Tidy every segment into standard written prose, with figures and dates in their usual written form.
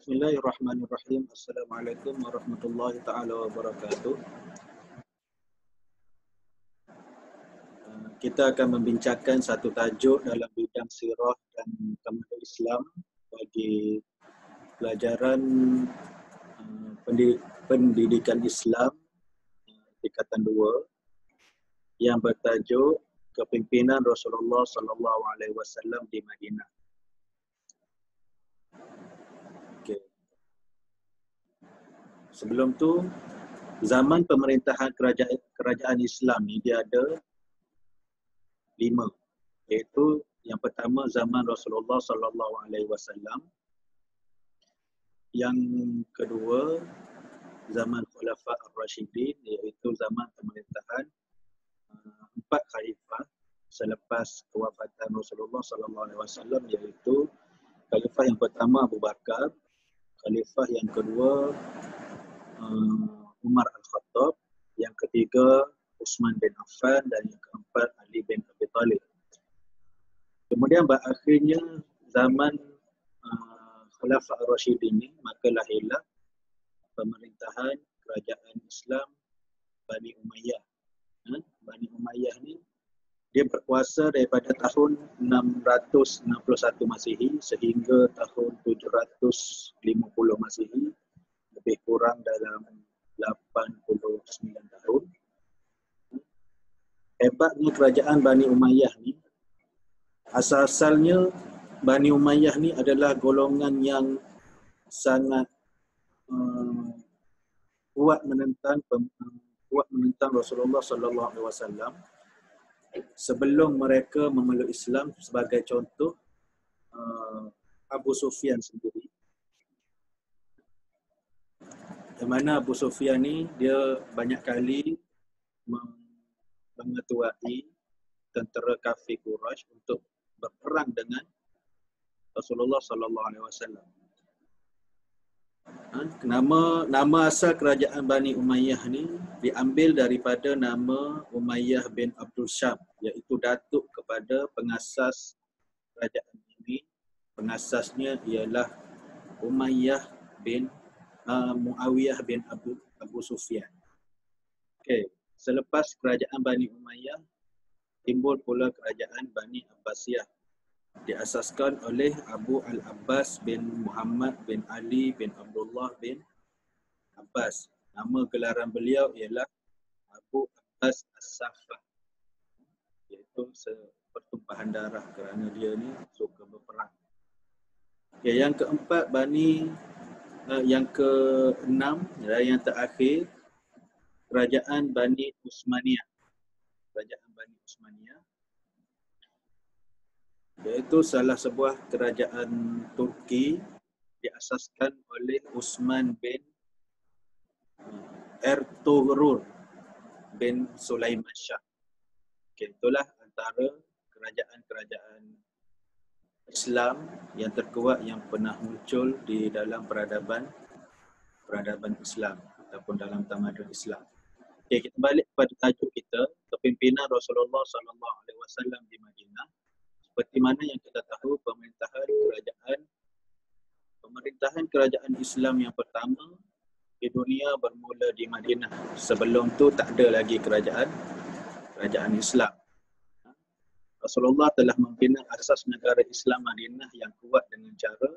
Bismillahirrahmanirrahim. Assalamualaikum warahmatullahi taala wabarakatuh. Kita akan membincangkan satu tajuk dalam bidang sirah dan tamadun Islam bagi pelajaran pendidikan Islam tingkatan 2 yang bertajuk Kepimpinan Rasulullah sallallahu alaihi wasallam di Madinah. Okey. Sebelum tu, zaman pemerintahan kerajaan Islam ni dia ada 5, iaitu yang pertama zaman Rasulullah sallallahu alaihi wasallam, yang kedua zaman Khulafa' Ar-Rasyidin, iaitu zaman pemerintahan 4 khalifah selepas kewafatan Rasulullah sallallahu alaihi wasallam, iaitu khalifah yang pertama Abu Bakar, khalifah yang kedua Umar Al-Khattab, yang ketiga Uthman bin Affan, dan yang keempat Ali bin Abi Talib. Kemudian berakhirnya zaman Khulafa' Ar-Rasyidin ini, maka lahirlah pemerintahan kerajaan Islam Bani Umayyah. Bani Umayyah ni dia berkuasa daripada tahun 661 Masihi sehingga tahun 750 Masihi, lebih kurang dalam 89 tahun. Hebatnya kerajaan Bani Umayyah ni, asal-asalnya Bani Umayyah ni adalah golongan yang sangat kuat menentang Rasulullah sallallahu alaihi wasallam sebelum mereka memeluk Islam. Sebagai contoh, Abu Sufyan sendiri, yang mana Abu Sufyan ni dia banyak kali mengetuai tentera kafir Quraisy untuk berperang dengan Rasulullah sallallahu alaihi wasallam. Nama asal kerajaan Bani Umayyah ni diambil daripada nama Umayyah bin Abdul Syam, iaitu datuk kepada pengasas kerajaan ini. Pengasasnya ialah Umayyah bin Muawiyah bin Abu Sufyan. Okey, selepas kerajaan Bani Umayyah, timbul pula kerajaan Bani Abbasiyah, diasaskan oleh Abu Al-Abbas bin Muhammad bin Ali bin Abdullah bin Abbas. Nama gelaran beliau ialah Abu Abbas As-Saffah, iaitu pertumpahan darah kerana dia ni suka berperang. Okay, yang keempat yang keenam dan yang terakhir, kerajaan Bani Utsmaniyah. Kerajaan Bani Utsmaniyah iaitu salah sebuah kerajaan Turki diasaskan oleh Utsman bin Ertuğrul bin Sulaiman Shah. Okay, itulah antara kerajaan-kerajaan Islam yang terkuat yang pernah muncul di dalam peradaban Islam ataupun dalam tamadun Islam. Okay, kita balik kepada tajuk kita, kepimpinan Rasulullah sallallahu alaihi wasallam di Madinah. Seperti mana yang kita tahu, pemerintahan kerajaan Islam yang pertama di dunia bermula di Madinah. Sebelum tu tak ada lagi kerajaan Islam. Rasulullah telah membina asas negara Islam Madinah yang kuat dengan cara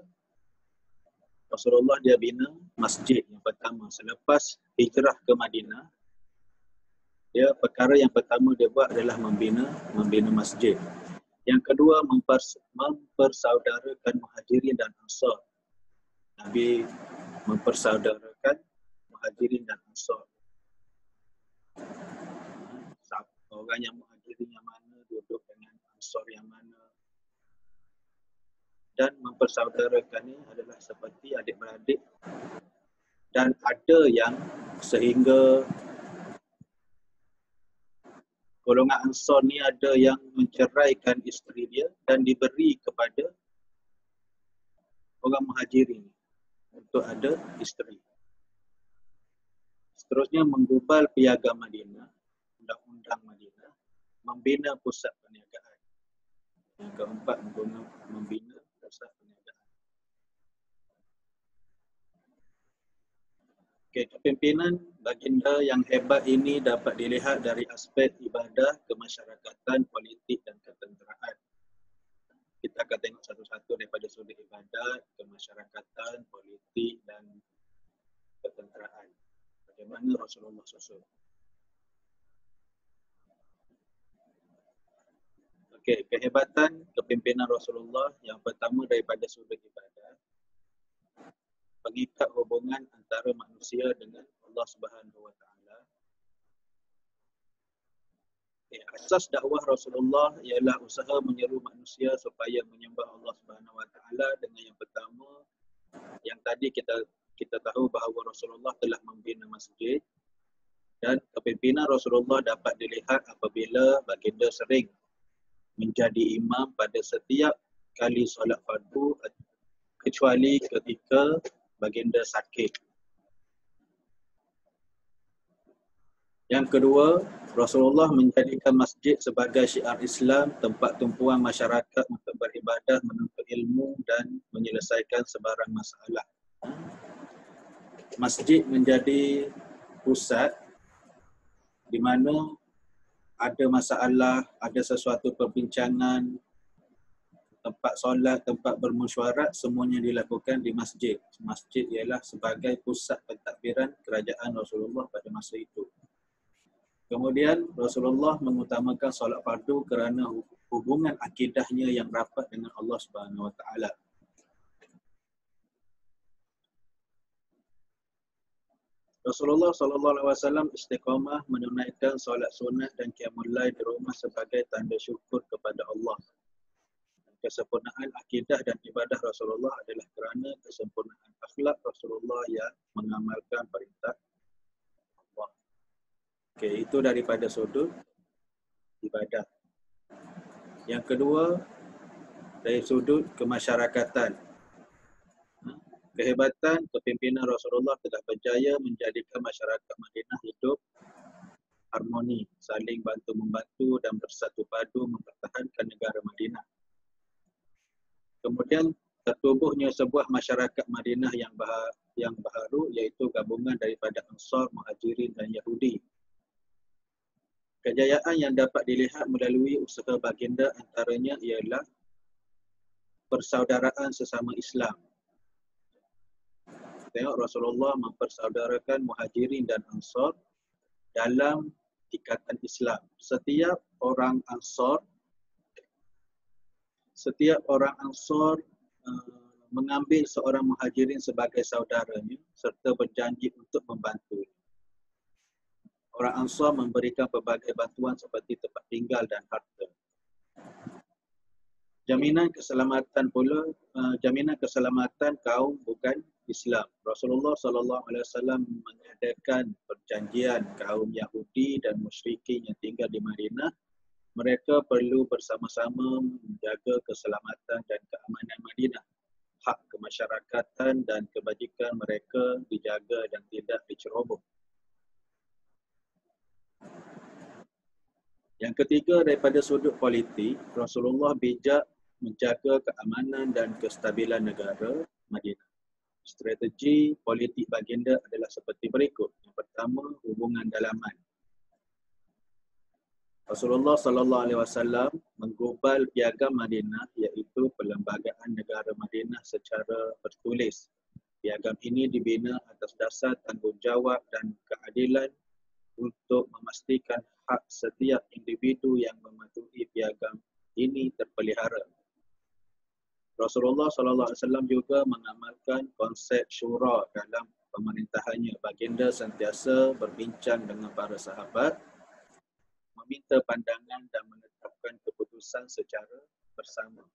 Rasulullah dia bina masjid yang pertama selepas hijrah ke Madinah. Perkara yang pertama dia buat adalah membina masjid. Yang kedua, mempersaudarakan Muhajirin dan Ansar. Nabi mempersaudarakan Muhajirin dan Ansar. Orang yang Muhajirin yang mana duduk dengan Ansar yang mana. Dan mempersaudarakan ini adalah seperti adik-beradik. Dan ada yang sehingga golongan Ansar ni ada yang menceraikan isteri dia dan diberi kepada orang Muhajirin untuk ada isteri. Seterusnya menggubal piagam Madinah, undang-undang Madinah, membina pusat perniagaan. Yang keempat, membina pusat perniagaan. Okey, kepimpinan baginda yang hebat ini dapat dilihat dari aspek ibadah, kemasyarakatan, politik dan ketenteraan. Kita akan tengok satu-satu daripada sudut ibadat, kemasyarakatan, politik dan ketenteraan. Bagaimana Rasulullah SAW. Okey, kehebatan kepimpinan Rasulullah yang pertama daripada sudut ibadat, pengikat hubungan antara manusia dengan Allah Subhanahu Wa Taala. Asas dakwah Rasulullah ialah usaha menyeru manusia supaya menyembah Allah Subhanahu Wa Taala dengan yang pertama, yang tadi kita tahu bahawa Rasulullah telah membina masjid, dan kepimpinan Rasulullah dapat dilihat apabila baginda sering menjadi imam pada setiap kali solat fardu kecuali ketika baginda sakit. Yang kedua, Rasulullah menjadikan masjid sebagai syiar Islam, tempat tumpuan masyarakat untuk beribadah, menuntut ilmu dan menyelesaikan sebarang masalah. Masjid menjadi pusat di mana ada masalah, ada sesuatu perbincangan, tempat solat, tempat bermesyuarat, semuanya dilakukan di masjid. Masjid ialah sebagai pusat pentadbiran kerajaan Rasulullah pada masa itu. Kemudian Rasulullah mengutamakan solat fardu kerana hubungan akidahnya yang rapat dengan Allah Subhanahu Wa Taala. Rasulullah SAW istiqamah menunaikan solat sunat dan qiyamul lail di rumah sebagai tanda syukur kepada Allah. Kesempurnaan akidah dan ibadah Rasulullah adalah kerana kesempurnaan akhlak Rasulullah yang mengamalkan perintah Allah. Okey, itu daripada sudut ibadah. Yang kedua, dari sudut kemasyarakatan. Kehebatan kepimpinan Rasulullah telah berjaya menjadikan masyarakat Madinah hidup harmoni, saling bantu-membantu dan bersatu padu mempertahankan negara Madinah. Kemudian tertubuhnya sebuah masyarakat Madinah yang baharu, iaitu gabungan daripada Ansar, Muhajirin dan Yahudi. Kejayaan yang dapat dilihat melalui usaha baginda antaranya ialah persaudaraan sesama Islam. Tengok Rasulullah mempersaudarakan Muhajirin dan Ansar dalam ikatan Islam. Setiap orang Ansar mengambil seorang Muhajirin sebagai saudaranya serta berjanji untuk membantu. Orang Ansar memberikan pelbagai bantuan seperti tempat tinggal dan harta. Jaminan keselamatan kaum bukan Islam. Rasulullah SAW mengadakan perjanjian kaum Yahudi dan musyrikin yang tinggal di Madinah. Mereka perlu bersama-sama menjaga keselamatan dan keamanan Madinah. Hak kemasyarakatan dan kebajikan mereka dijaga dan tidak diceroboh. Yang ketiga, daripada sudut politik, Rasulullah bijak menjaga keamanan dan kestabilan negara Madinah. Strategi politik baginda adalah seperti berikut. Yang pertama, hubungan dalaman. Rasulullah SAW menggubal piagam Madinah, iaitu Perlembagaan Negara Madinah secara bertulis. Piagam ini dibina atas dasar tanggungjawab dan keadilan untuk memastikan hak setiap individu yang mematuhi piagam ini terpelihara. Rasulullah SAW juga mengamalkan konsep syura dalam pemerintahannya. Baginda sentiasa berbincang dengan para sahabat, meminta pandangan dan menetapkan keputusan secara bersama.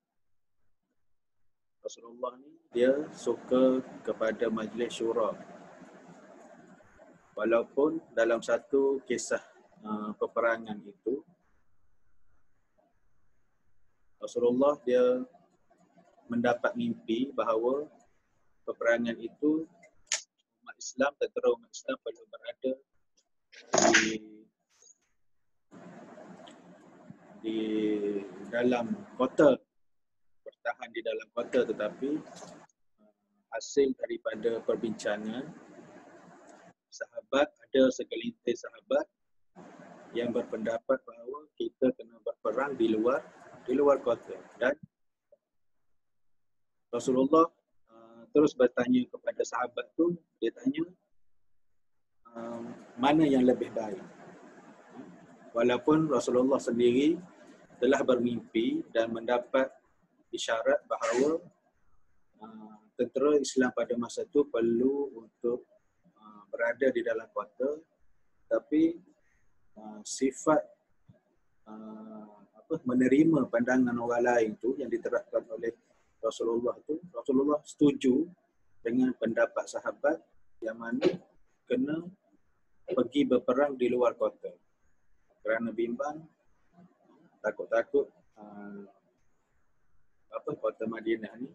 Rasulullah ni dia suka kepada majlis syura. Walaupun dalam satu kisah peperangan itu, Rasulullah dia mendapat mimpi bahawa peperangan itu tentera umat Islam perlu berada di dalam kota, bertahan di dalam kota, tetapi hasil daripada perbincangan sahabat, ada segelintir sahabat yang berpendapat bahawa kita kena berperang di luar kota. Dan Rasulullah terus bertanya kepada sahabat tu, dia tanya mana yang lebih baik. Walaupun Rasulullah sendiri telah bermimpi dan mendapat isyarat bahawa tentera Islam pada masa itu perlu untuk berada di dalam kota, tapi sifat menerima pandangan orang lain tu yang diterapkan oleh Rasulullah tu, Rasulullah setuju dengan pendapat sahabat yang mana kena pergi berperang di luar kota kerana bimbang, takut-takut kota Madinah ni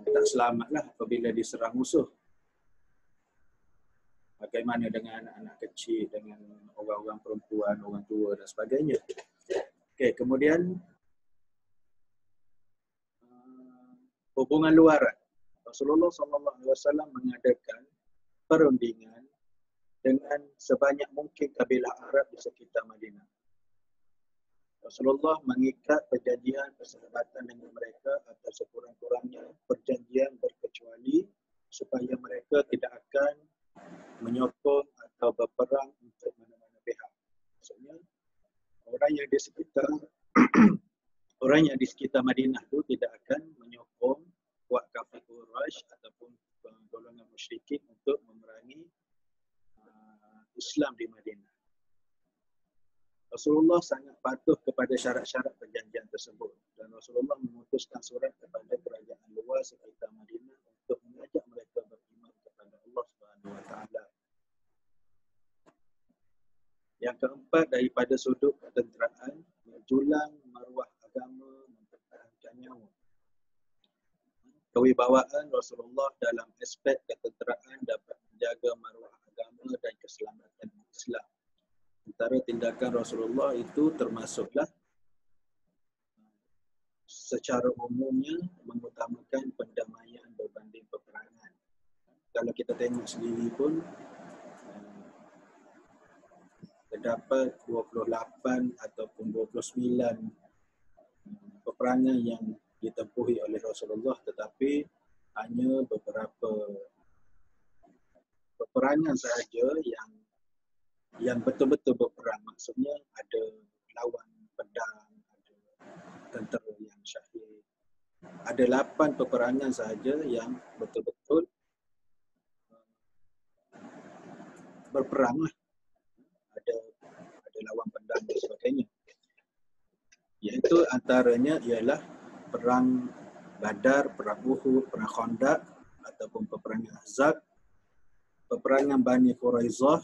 tak selamatlah apabila diserang musuh. Bagaimana dengan anak kecil, dengan orang-orang perempuan, orang tua dan sebagainya. Okey, kemudian hubungan luaran. Rasulullah SAW mengadakan perundingan dengan sebanyak mungkin kabilah Arab di sekitar Madinah. Rasulullah mengikat perjanjian persahabatan dengan mereka atau sekurang-kurangnya perjanjian berkecuali supaya mereka tidak akan menyokong atau berperang untuk mana-mana pihak. Maksudnya orang yang di sekitar orang yang di sekitar Madinah itu tidak akan menyokong kuat kafir Quraisy ataupun golongan musyrikin untuk memerangi Islam di Madinah. Rasulullah sangat patuh kepada syarat-syarat perjanjian tersebut dan Rasulullah memutuskan surat kepada kerajaan luar sekitar Madinah untuk mengajak mereka beriman kepada Allah Subhanahu Wa Taala. Yang keempat, daripada sudut ketenteraan, menjulang maruah agama, mempertahankan nyawa. Kewibawaan Rasulullah dalam aspek ketenteraan dapat menjaga maruah agama dan keselamatan Islam. Antara tindakan Rasulullah itu termasuklah secara umumnya mengutamakan pendamaian berbanding peperangan. Kalau kita tengok sendiri pun terdapat 28 ataupun 29 peperangan yang ditempuhi oleh Rasulullah, tetapi hanya beberapa peperangan sahaja yang betul-betul berperang. Maksudnya ada lawan pedang, ada tentera yang syahid. Ada 8 peperangan sahaja yang betul-betul berperang lah. Ada lawan pedang dan sebagainya. Iaitu antaranya ialah perang Badar, perang Uhud, perang Khandaq ataupun peperangan Ahzab, peperangan Bani Quraizah,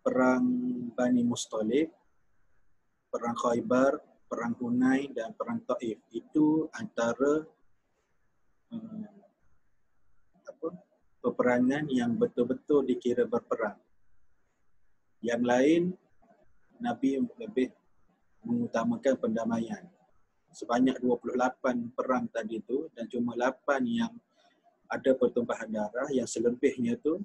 perang Bani Mustalik, perang Khaybar, perang Hunain dan perang Taif. Itu antara peperangan yang betul-betul dikira berperang. Yang lain, Nabi lebih mengutamakan pendamaian. Sebanyak 28 perang tadi tu dan cuma 8 yang ada pertumpahan darah, yang selebihnya tu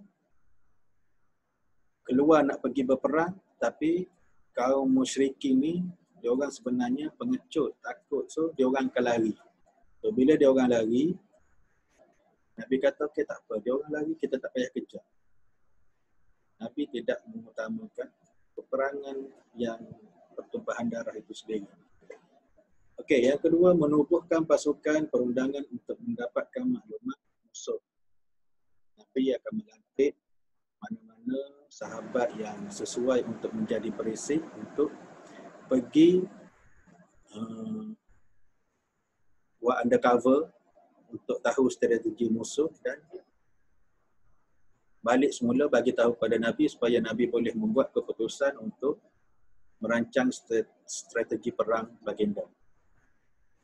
keluar nak pergi berperang, tapi kaum musyrikin ni dia orang sebenarnya pengecut, takut, so dia orang akan lari. So bila dia orang lari, Nabi kata okey tak apa, dia orang lari kita tak payah kejar. Nabi tidak mengutamakan peperangan yang pertumpahan darah itu sendiri. Okey, yang kedua, menubuhkan pasukan perundangan untuk mendapatkan maklumat musuh. Nabi akan melantik mana-mana sahabat yang sesuai untuk menjadi perisik untuk pergi buat undercover untuk tahu strategi musuh dan balik semula bagi tahu pada Nabi supaya Nabi boleh membuat keputusan untuk merancang strategi perang baginda.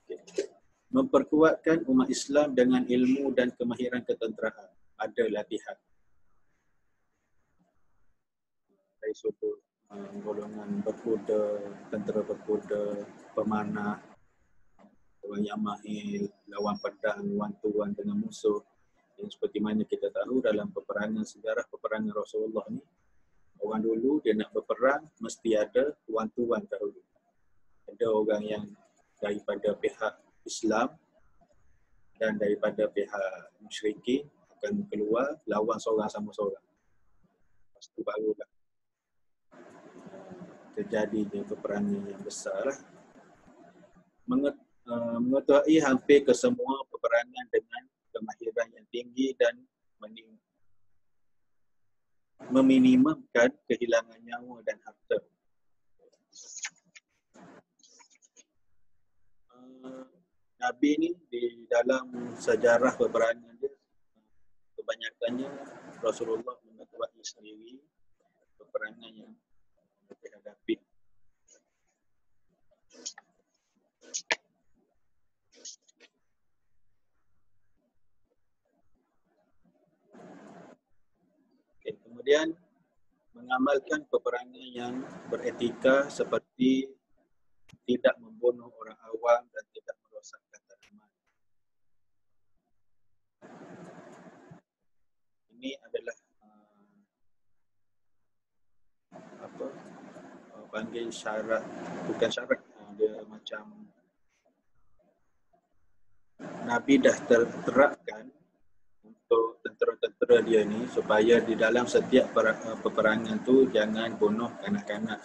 Okay. Memperkuatkan umat Islam dengan ilmu dan kemahiran ketenteraan. Ada latihan. Dari sudut golongan berkuda, tentera berkuda, pemanah, orang yang mahir, lawan pedang, lawan tuan dengan musuh. Dan seperti mana kita tahu dalam peperangan, sejarah peperangan Rasulullah ni, orang dulu dia nak berperang mesti ada tuan-tuan dahulu. Ada orang yang daripada pihak Islam dan daripada pihak musyrikin akan keluar lawan seorang sama seorang. Lepas tu barulah terjadi peperangan yang besar lah. Mengetahui hampir kesemua peperangan dengan kemahiran yang tinggi dan meminimumkan kehilangan nyawa dan harta. Nabi ni di dalam sejarah peperangan dia, kebanyakannya Rasulullah mengetuai sendiri peperangan yang dihadapi. Okay, kemudian mengamalkan peperangan yang beretika seperti tidak membunuh orang awam dan tidak merosakkan tanaman. Ini adalah panggil syarat, bukan syarat, dia macam Nabi dah terapkan untuk tentera-tentera dia ni supaya di dalam setiap peperangan tu jangan bunuh kanak-kanak,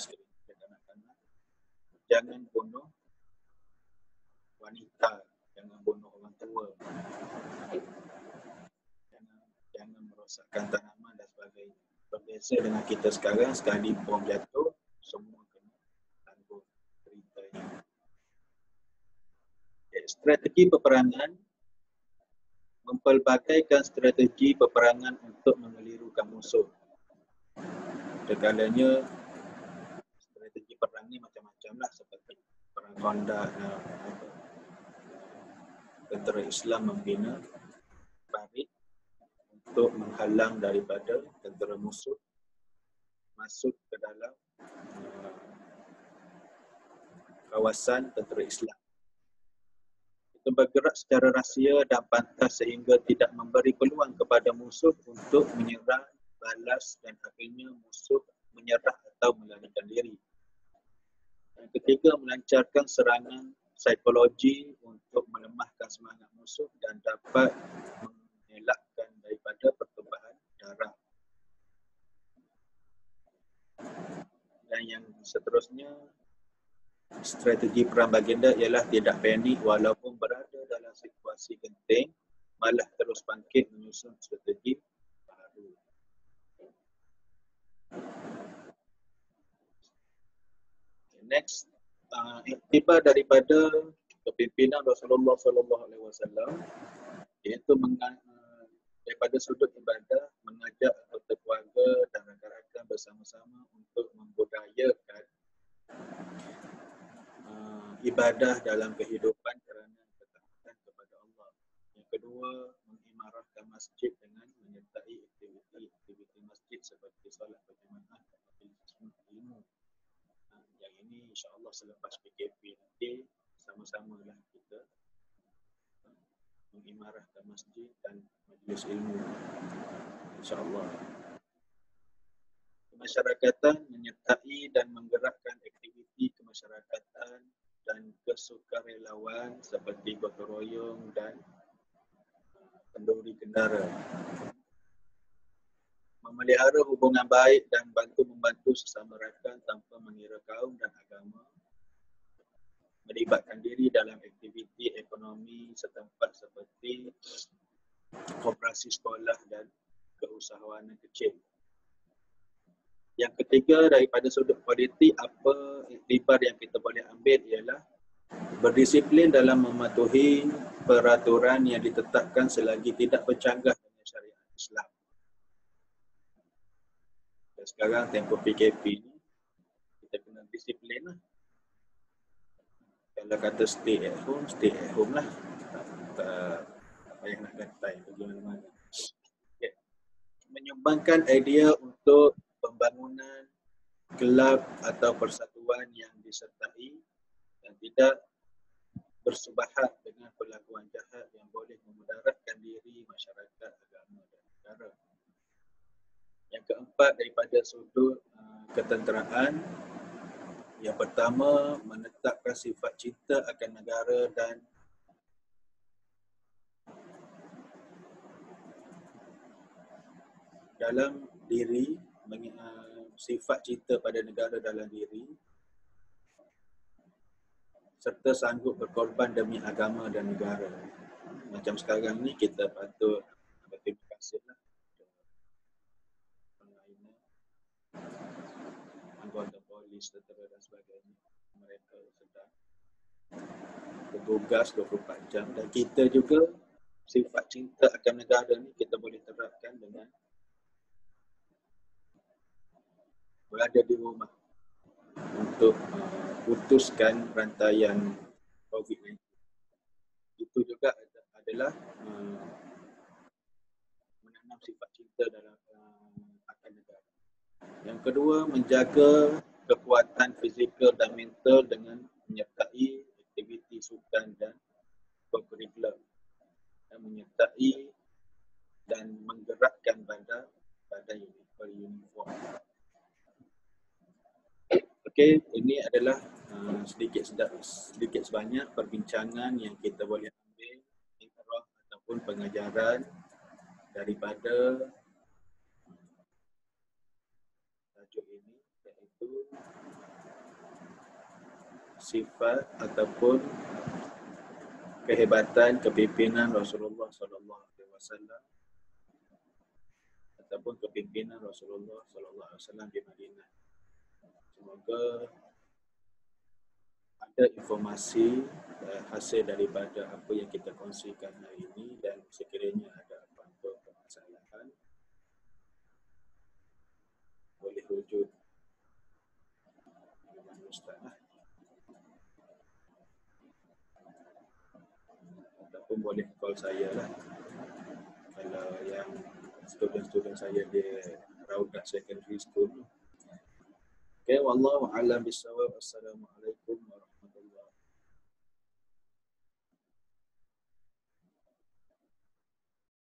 jangan bunuh wanita, jangan bunuh orang tua, jangan merosakkan tanaman dan sebagainya. Berbeza dengan kita sekarang, sekali bom jatuh, semua kena tanggung ceritanya. Strategi peperangan, mempelbagaikan strategi peperangan untuk mengelirukan musuh. Terkadangnya strategi perang ni macam-macam lah, seperti perang Khandaq, tentera Islam membina parit untuk menghalang daripada tentera musuh masuk ke dalam kawasan tentera Islam. Itu bergerak secara rahsia dan pantas sehingga tidak memberi peluang kepada musuh untuk menyerang balas dan akhirnya musuh menyerah atau melarikan diri. Yang ketiga, melancarkan serangan psikologi untuk melemahkan semangat musuh dan dapat mengelakkan daripada pertumpahan darah. Dan yang seterusnya, strategi perang baginda ialah tidak panik walaupun berada dalam situasi genting, malah terus bangkit menyusun strategi baru. Next, iktibar daripada kepimpinan Rasulullah SAW, iaitu daripada sudut ibadah, mengajak anggota keluarga dan rakan-rakan bersama-sama untuk membudayakan ibadah dalam kehidupan kerana ketaatan kepada Allah. Yang kedua, mengimarahkan masjid dengan menyertai aktiviti masjid seperti solat berjemaah dan majlis ilmu. Yang ini insya-Allah selepas PKP nanti sama-samalah kita mengimarahkan masjid dan majlis ilmu, insya-Allah. Kemasyarakatan menyertai dan menggerakkan aktiviti kemasyarakatan dan kesukarelawan seperti gotong royong dan kenduri kendara. Memelihara hubungan baik dan membantu sesama rakan tanpa mengira kaum dan agama. Melibatkan diri dalam aktiviti ekonomi setempat seperti koperasi sekolah dan keusahawanan kecil. Yang ketiga, daripada sudut politik, apa iktibar yang kita boleh ambil ialah berdisiplin dalam mematuhi peraturan yang ditetapkan selagi tidak bercanggah dengan syariat Islam. Dan sekarang tempoh PKP ni, kita kena disiplin lah. Kalau kata stay at home lah. Tak payah nak gantai pergi mana-mana. Okay. Menyumbangkan idea untuk pembangunan kelab atau persatuan yang disertai dan tidak bersubahat dengan perlakuan jahat yang boleh memudaratkan diri masyarakat, agama dan negara. Yang keempat, daripada sudut ketenteraan, yang pertama, menetapkan sifat cinta akan negara dan dalam diri, sifat cinta pada negara dalam diri, serta sanggup berkorban demi agama dan negara. Macam sekarang ni kita patut berterima kasihlah kepada anggota polis, tentera dan sebagainya. Mereka sedang bertugas 24 jam dan kita juga sifat cinta akan negara ni kita boleh terapkan dengan berada di rumah untuk putuskan rantaian COVID-19. Itu juga adalah menanam sifat cinta dalam akan negara. Yang kedua, menjaga kekuatan fizikal dan mental dengan menyertai aktiviti sukan dan co-curricular dan menyertai dan menggerakkan badan beruniform. Okey, ini adalah sedikit sebanyak perbincangan yang kita boleh ambil ikrah ataupun pengajaran daripada tajuk ini, iaitu sifat ataupun kehebatan kepimpinan Rasulullah SAW ataupun kepimpinan Rasulullah SAW di Madinah. Semoga ada informasi hasil daripada apa yang kita kongsikan hari ini, dan sekiranya ada apa-apa permasalahan boleh rujuk dengan Ustaz ataupun boleh call saya lah kalau yang student-student saya di Raudah Secondary School. Okay, wallahu a'lam bishawab. Assalamualaikum.